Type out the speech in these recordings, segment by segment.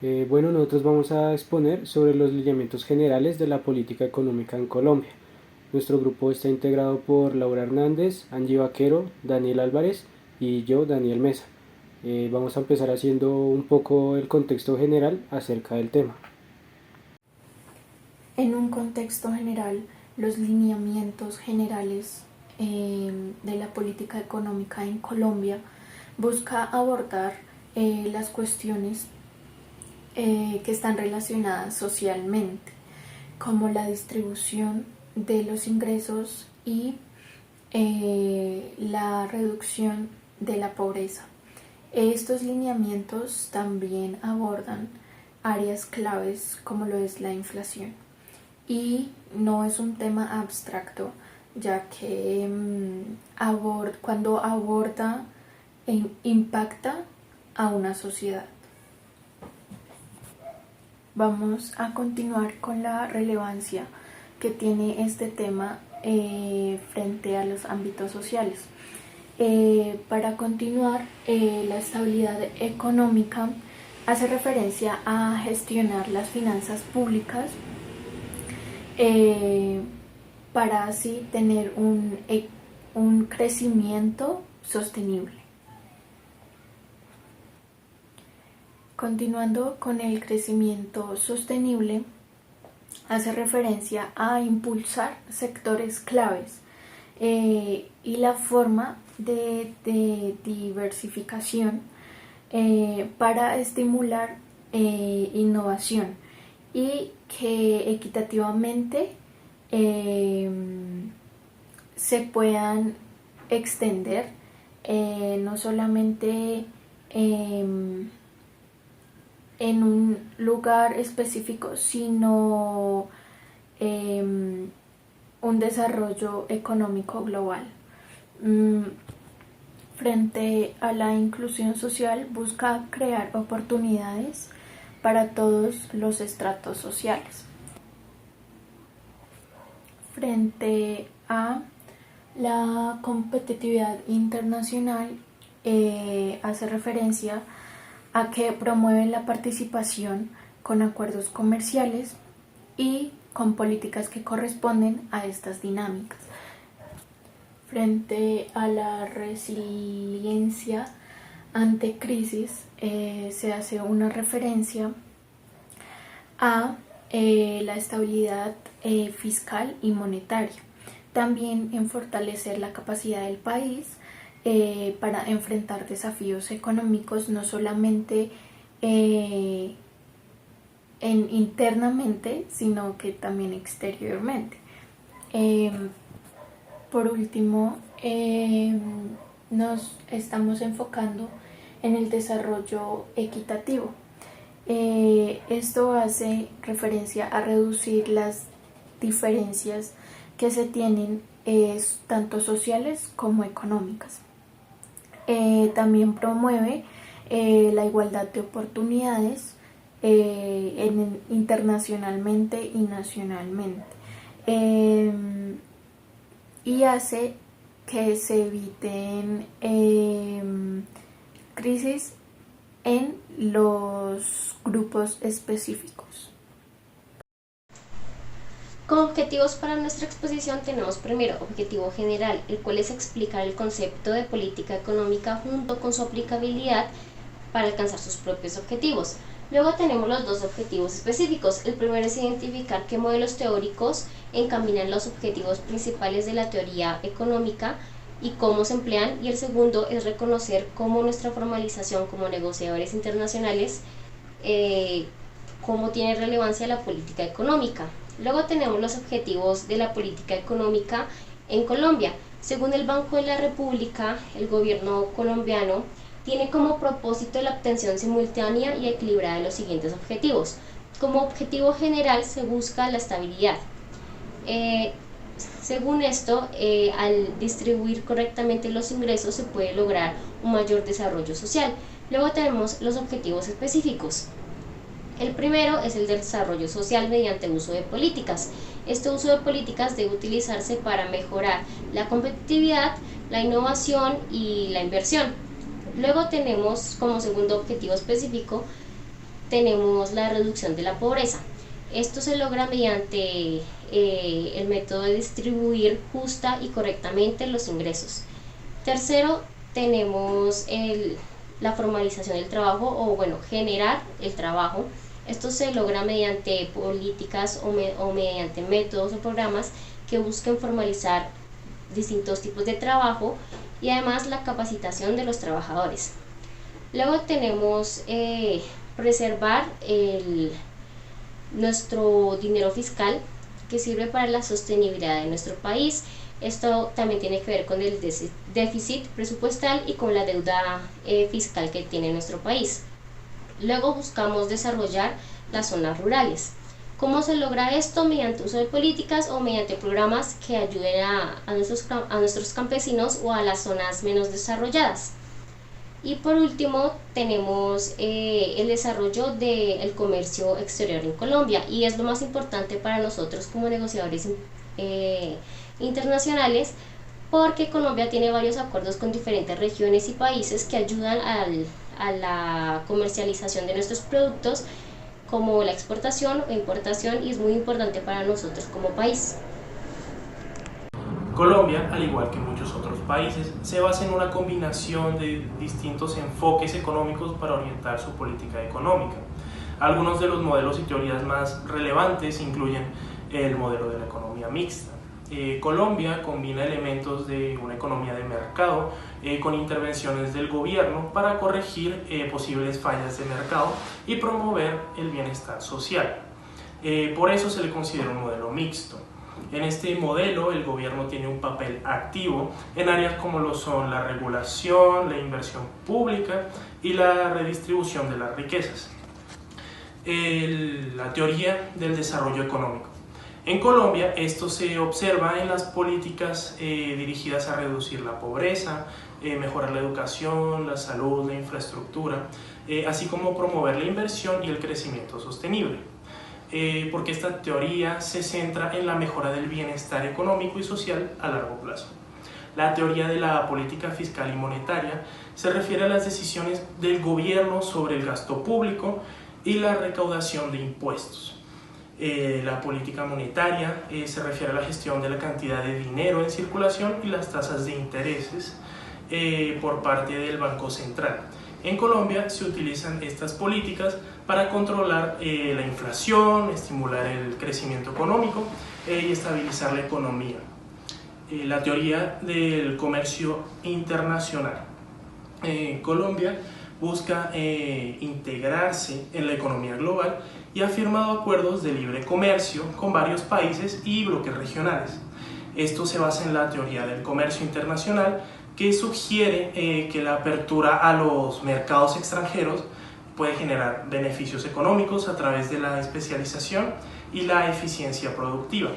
Bueno, nosotros vamos a exponer sobre los lineamientos generales de la política económica en Colombia. Nuestro grupo está integrado por Laura Hernández, Angie Vaquero, Daniel Álvarez y yo, Daniel Mesa. Vamos a empezar haciendo un poco el contexto general acerca del tema. En un contexto general, los lineamientos generales de la política económica en Colombia busca abordar las cuestiones que están relacionadas socialmente, como la distribución de los ingresos y la reducción de la pobreza. Estos lineamientos también abordan áreas claves como lo es la inflación. Y no es un tema abstracto, ya que cuando aborda impacta a una sociedad. Vamos a continuar con la relevancia que tiene este tema frente a los ámbitos sociales. Para continuar, la estabilidad económica hace referencia a gestionar las finanzas públicas para así tener un crecimiento sostenible. Continuando con el crecimiento sostenible, hace referencia a impulsar sectores claves y la forma de diversificación para estimular innovación y que equitativamente se puedan extender no solamente en un lugar específico, sino un desarrollo económico global. Frente a la inclusión social, busca crear oportunidades para todos los estratos sociales. Frente a la competitividad internacional, hace referencia a que promueve la participación con acuerdos comerciales y con políticas que corresponden a estas dinámicas. Frente a la resiliencia ante crisis, se hace una referencia a la estabilidad fiscal y monetaria. También en fortalecer la capacidad del país para enfrentar desafíos económicos, no solamente internamente, sino que también exteriormente. Por último, nos estamos enfocando en el desarrollo equitativo. Esto hace referencia a reducir las diferencias que se tienen tanto sociales como económicas. También promueve la igualdad de oportunidades internacionalmente y nacionalmente. Y hace que se eviten crisis en los grupos específicos. Como objetivos para nuestra exposición tenemos primero objetivo general, el cual es explicar el concepto de política económica junto con su aplicabilidad para alcanzar sus propios objetivos. Luego tenemos los dos objetivos específicos. El primero es identificar qué modelos teóricos encaminan los objetivos principales de la teoría económica y cómo se emplean, y el segundo es reconocer cómo nuestra formalización como negociadores internacionales cómo tiene relevancia la política económica. Luego tenemos los objetivos de la política económica en Colombia. Según el Banco de la República, el gobierno colombiano tiene como propósito la obtención simultánea y equilibrada de los siguientes objetivos. Como objetivo general se busca la estabilidad. Según esto, al distribuir correctamente los ingresos se puede lograr un mayor desarrollo social. Luego tenemos los objetivos específicos. El primero es el desarrollo social mediante uso de políticas. Este uso de políticas debe utilizarse para mejorar la competitividad, la innovación y la inversión. Luego tenemos como segundo objetivo específico tenemos la reducción de la pobreza. Esto se logra mediante el método de distribuir justa y correctamente los ingresos. Tercero, tenemos la formalización del trabajo, o bueno, generar el trabajo. Esto se logra mediante políticas o mediante métodos o programas que busquen formalizar distintos tipos de trabajo y además la capacitación de los trabajadores. Luego tenemos preservar nuestro dinero fiscal, que sirve para la sostenibilidad de nuestro país. Esto también tiene que ver con el déficit presupuestal y con la deuda fiscal que tiene nuestro país. Luego buscamos desarrollar las zonas rurales. ¿Cómo se logra esto? Mediante uso de políticas o mediante programas que ayuden a nuestros campesinos o a las zonas menos desarrolladas. Y por último tenemos el desarrollo del comercio exterior en Colombia, y es lo más importante para nosotros como negociadores internacionales, porque Colombia tiene varios acuerdos con diferentes regiones y países que ayudan a la comercialización de nuestros productos, como la exportación o importación, y es muy importante para nosotros como país. Colombia, al igual que muchos otros países, se basa en una combinación de distintos enfoques económicos para orientar su política económica. Algunos de los modelos y teorías más relevantes incluyen el modelo de la economía mixta. Colombia combina elementos de una economía de mercado con intervenciones del gobierno para corregir posibles fallas de mercado y promover el bienestar social. Por eso se le considera un modelo mixto. En este modelo, el gobierno tiene un papel activo en áreas como lo son la regulación, la inversión pública y la redistribución de las riquezas. La teoría del desarrollo económico. En Colombia, esto se observa en las políticas dirigidas a reducir la pobreza, mejorar la educación, la salud, la infraestructura, así como promover la inversión y el crecimiento sostenible. Porque esta teoría se centra en la mejora del bienestar económico y social a largo plazo. La teoría de la política fiscal y monetaria se refiere a las decisiones del gobierno sobre el gasto público y la recaudación de impuestos. La política monetaria se refiere a la gestión de la cantidad de dinero en circulación y las tasas de intereses por parte del Banco Central. En Colombia se utilizan estas políticas para controlar la inflación, estimular el crecimiento económico y estabilizar la economía. La teoría del comercio internacional. Colombia busca integrarse en la economía global y ha firmado acuerdos de libre comercio con varios países y bloques regionales. Esto se basa en la teoría del comercio internacional, que sugiere que la apertura a los mercados extranjeros puede generar beneficios económicos a través de la especialización y la eficiencia productiva.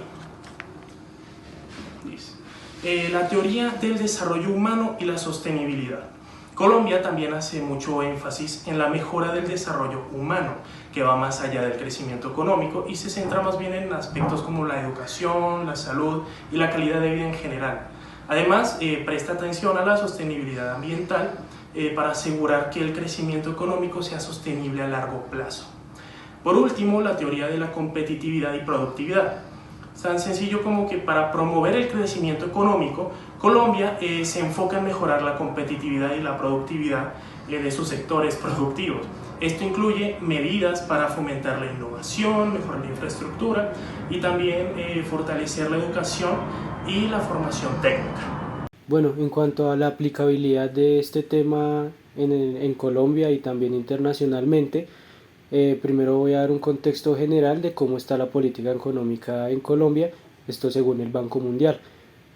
La teoría del desarrollo humano y la sostenibilidad. Colombia también hace mucho énfasis en la mejora del desarrollo humano, que va más allá del crecimiento económico y se centra más bien en aspectos como la educación, la salud y la calidad de vida en general. Además, presta atención a la sostenibilidad ambiental para asegurar que el crecimiento económico sea sostenible a largo plazo. Por último, la teoría de la competitividad y productividad. Es tan sencillo como que para promover el crecimiento económico, Colombia se enfoca en mejorar la competitividad y la productividad de sus sectores productivos. Esto incluye medidas para fomentar la innovación, mejorar la infraestructura y también fortalecer la educación y la formación técnica. Bueno, en cuanto a la aplicabilidad de este tema en Colombia y también internacionalmente, primero voy a dar un contexto general de cómo está la política económica en Colombia, esto según el Banco Mundial.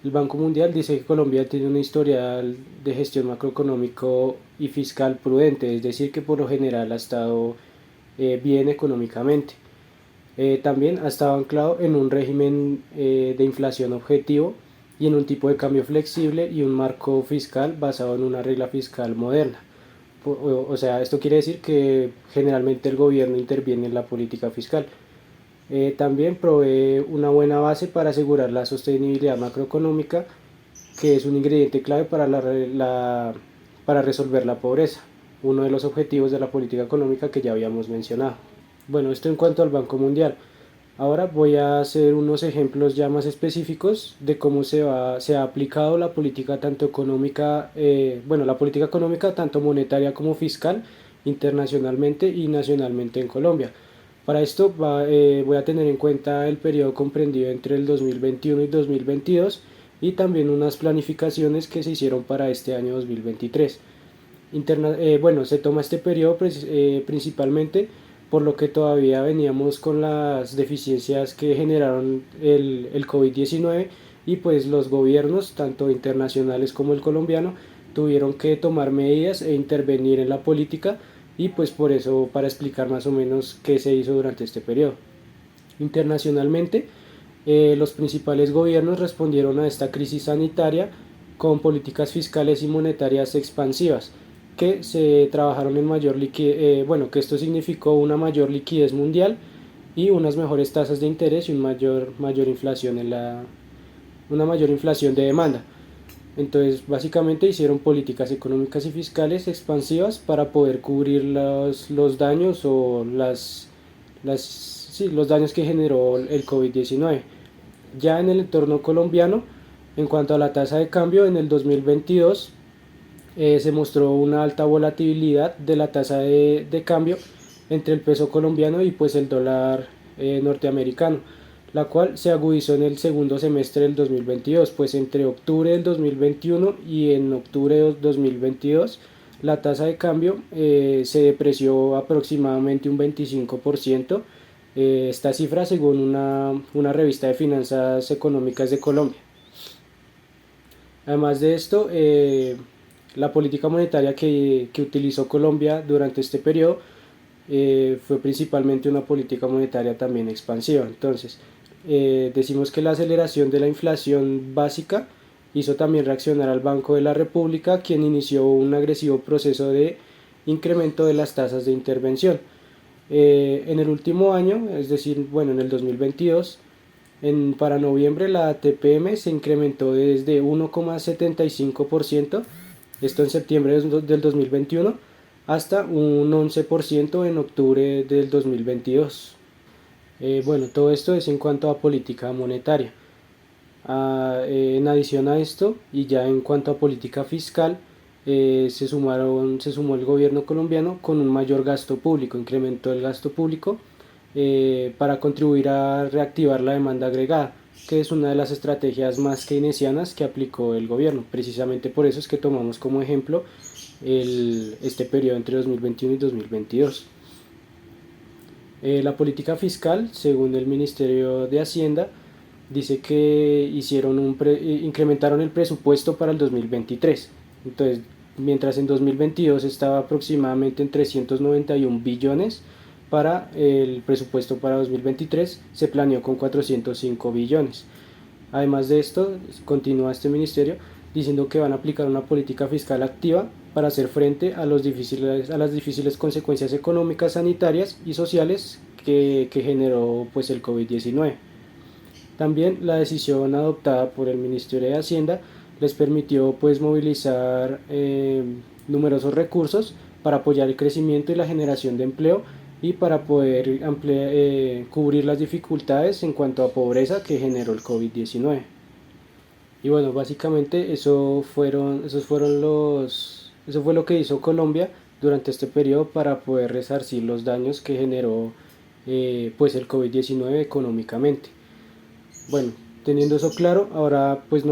El Banco Mundial dice que Colombia tiene un historial de gestión macroeconómico y fiscal prudente, es decir, que por lo general ha estado bien económicamente. También ha estado anclado en un régimen de inflación objetivo y en un tipo de cambio flexible y un marco fiscal basado en una regla fiscal moderna. O sea, esto quiere decir que generalmente el gobierno interviene en la política fiscal. También provee una buena base para asegurar la sostenibilidad macroeconómica, que es un ingrediente clave para resolver la pobreza. uno de los objetivos de la política económica que ya habíamos mencionado. Bueno, esto en cuanto al Banco Mundial. Ahora voy a hacer unos ejemplos ya más específicos de cómo se ha aplicado la política tanto económica, la política económica tanto monetaria como fiscal internacionalmente y nacionalmente en Colombia. Para esto voy a tener en cuenta el periodo comprendido entre el 2021 y 2022 y también unas planificaciones que se hicieron para este año 2023. Se toma este periodo principalmente por lo que todavía veníamos con las deficiencias que generaron el COVID-19 y pues los gobiernos, tanto internacionales como el colombiano, tuvieron que tomar medidas e intervenir en la política y pues por eso para explicar más o menos qué se hizo durante este periodo. Internacionalmente, los principales gobiernos respondieron a esta crisis sanitaria con políticas fiscales y monetarias expansivas, que se trabajaron en mayor liquidez, que esto significó una mayor liquidez mundial y unas mejores tasas de interés y mayor inflación una mayor inflación de demanda. Entonces, básicamente hicieron políticas económicas y fiscales expansivas para poder cubrir los daños o los daños que generó el COVID-19. Ya en el entorno colombiano, en cuanto a la tasa de cambio, en el 2022 se mostró una alta volatilidad de la tasa de cambio entre el peso colombiano y pues el dólar norteamericano, la cual se agudizó en el segundo semestre del 2022, pues entre octubre del 2021 y en octubre del 2022 la tasa de cambio se depreció aproximadamente un 25%, esta cifra según una revista de finanzas económicas de Colombia. Además de esto, la política monetaria que utilizó Colombia durante este periodo fue principalmente una política monetaria también expansiva. Entonces, decimos que la aceleración de la inflación básica hizo también reaccionar al Banco de la República, quien inició un agresivo proceso de incremento de las tasas de intervención. En el último año, es decir, en el 2022, para noviembre la TPM se incrementó desde 1,75%, esto en septiembre del 2021, hasta un 11% en octubre del 2022. Todo esto es en cuanto a política monetaria. En adición a esto, y ya en cuanto a política fiscal, se sumó el gobierno colombiano con un mayor gasto público, incrementó el gasto público para contribuir a reactivar la demanda agregada, que es una de las estrategias más keynesianas que aplicó el gobierno. Precisamente por eso es que tomamos como ejemplo este periodo entre 2021 y 2022. La política fiscal, según el Ministerio de Hacienda, dice que incrementaron el presupuesto para el 2023. Entonces, mientras en 2022 estaba aproximadamente en 391 billones, para el presupuesto para 2023 se planeó con 405 billones. Además de esto, continúa este ministerio diciendo que van a aplicar una política fiscal activa para hacer frente a las difíciles consecuencias económicas, sanitarias y sociales que generó pues, el COVID-19. También la decisión adoptada por el Ministerio de Hacienda les permitió pues, movilizar numerosos recursos para apoyar el crecimiento y la generación de empleo y para poder cubrir las dificultades en cuanto a pobreza que generó el COVID-19. Y básicamente eso fue lo que hizo Colombia durante este periodo para poder resarcir los daños que generó pues el COVID-19 económicamente. Teniendo eso claro, ahora pues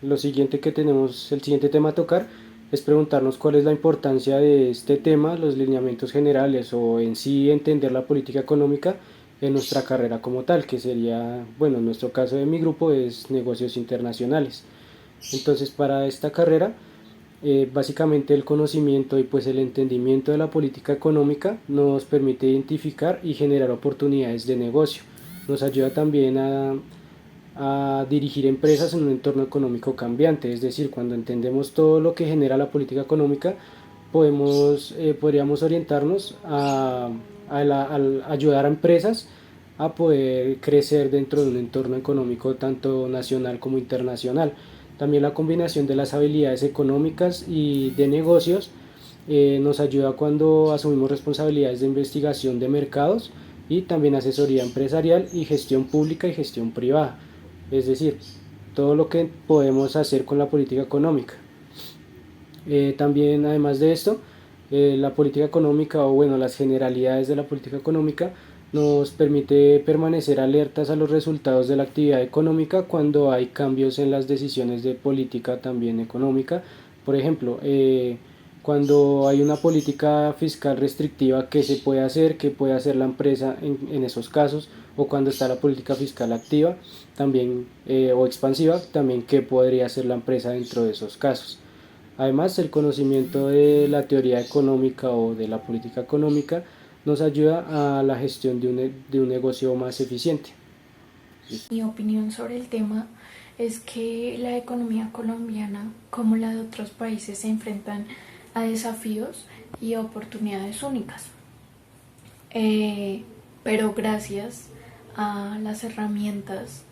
el siguiente tema a tocar es preguntarnos cuál es la importancia de este tema, los lineamientos generales o en sí entender la política económica en nuestra carrera como tal, que sería, en nuestro caso de mi grupo es negocios internacionales. Entonces para esta carrera, básicamente el conocimiento y pues el entendimiento de la política económica nos permite identificar y generar oportunidades de negocio. Nos ayuda también a dirigir empresas en un entorno económico cambiante, es decir, cuando entendemos todo lo que genera la política económica, podríamos orientarnos a ayudar a empresas a poder crecer dentro de un entorno económico tanto nacional como internacional. También la combinación de las habilidades económicas y de negocios Nos ayuda cuando asumimos responsabilidades de investigación de mercados y también asesoría empresarial y gestión pública y gestión privada. Es decir, todo lo que podemos hacer con la política económica. También, además de esto, la política económica o bueno, las generalidades de la política económica nos permite permanecer alertas a los resultados de la actividad económica cuando hay cambios en las decisiones de política también económica. Por ejemplo, cuando hay una política fiscal restrictiva, ¿qué se puede hacer? ¿Qué puede hacer la empresa en esos casos? O cuando está la política fiscal activa también o expansiva, también qué podría hacer la empresa dentro de esos casos. Además, el conocimiento de la teoría económica o de la política económica nos ayuda a la gestión de un negocio más eficiente. Mi opinión sobre el tema es que la economía colombiana, como la de otros países, se enfrentan a desafíos y oportunidades únicas. Pero gracias a las herramientas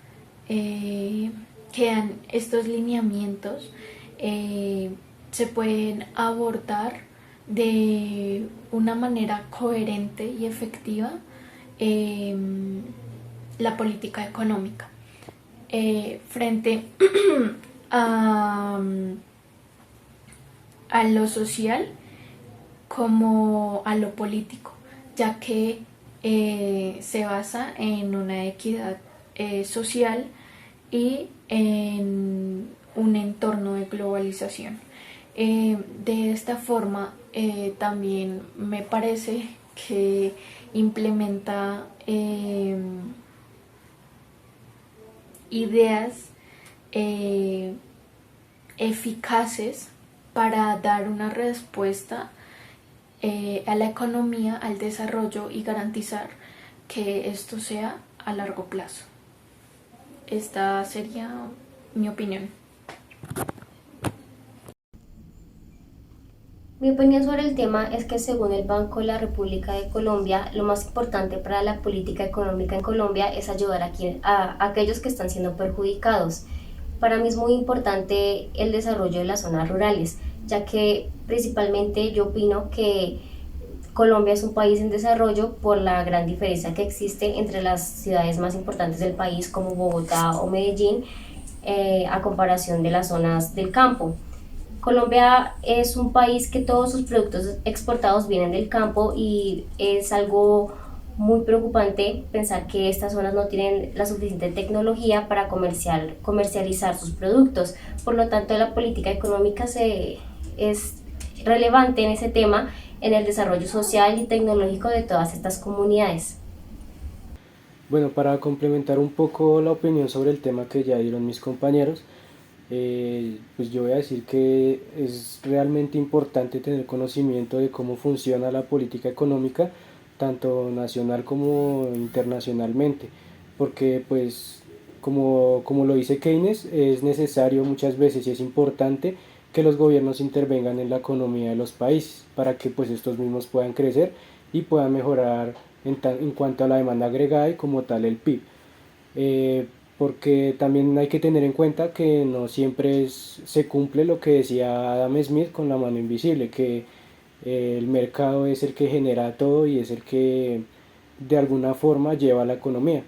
que dan estos lineamientos, se pueden abordar de una manera coherente y efectiva la política económica frente a lo social como a lo político, ya que se basa en una equidad social y en un entorno de globalización. De esta forma también me parece que implementa ideas eficaces para dar una respuesta a la economía, al desarrollo y garantizar que esto sea a largo plazo. Esta sería mi opinión. Mi opinión sobre el tema es que según el Banco de la República de Colombia, lo más importante para la política económica en Colombia es ayudar a aquellos que están siendo perjudicados. Para mí es muy importante el desarrollo de las zonas rurales, ya que principalmente yo opino que Colombia es un país en desarrollo por la gran diferencia que existe entre las ciudades más importantes del país como Bogotá o Medellín a comparación de las zonas del campo. Colombia es un país que todos sus productos exportados vienen del campo y es algo muy preocupante pensar que estas zonas no tienen la suficiente tecnología para comercializar sus productos. Por lo tanto, la política económica es relevante en ese tema, en el desarrollo social y tecnológico de todas estas comunidades. Bueno, para complementar un poco la opinión sobre el tema que ya dieron mis compañeros, pues yo voy a decir que es realmente importante tener conocimiento de cómo funciona la política económica, tanto nacional como internacionalmente, porque pues como lo dice Keynes, es necesario muchas veces y es importante que los gobiernos intervengan en la economía de los países para que pues estos mismos puedan crecer y puedan mejorar en cuanto a la demanda agregada y como tal el PIB. Porque también hay que tener en cuenta que no siempre se cumple lo que decía Adam Smith con la mano invisible, que el mercado es el que genera todo y es el que de alguna forma lleva la economía.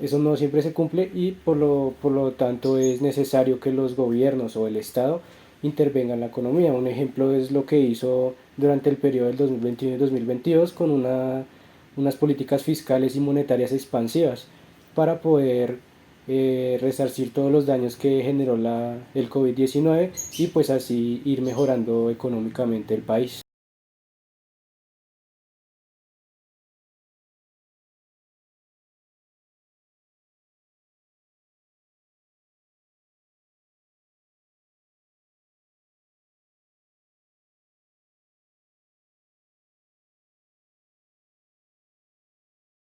Eso no siempre se cumple y por lo tanto es necesario que los gobiernos o el Estado intervengan en la economía. Un ejemplo es lo que hizo durante el periodo del 2021 y 2022 con unas políticas fiscales y monetarias expansivas para poder resarcir todos los daños que generó el COVID-19 y pues así ir mejorando económicamente el país.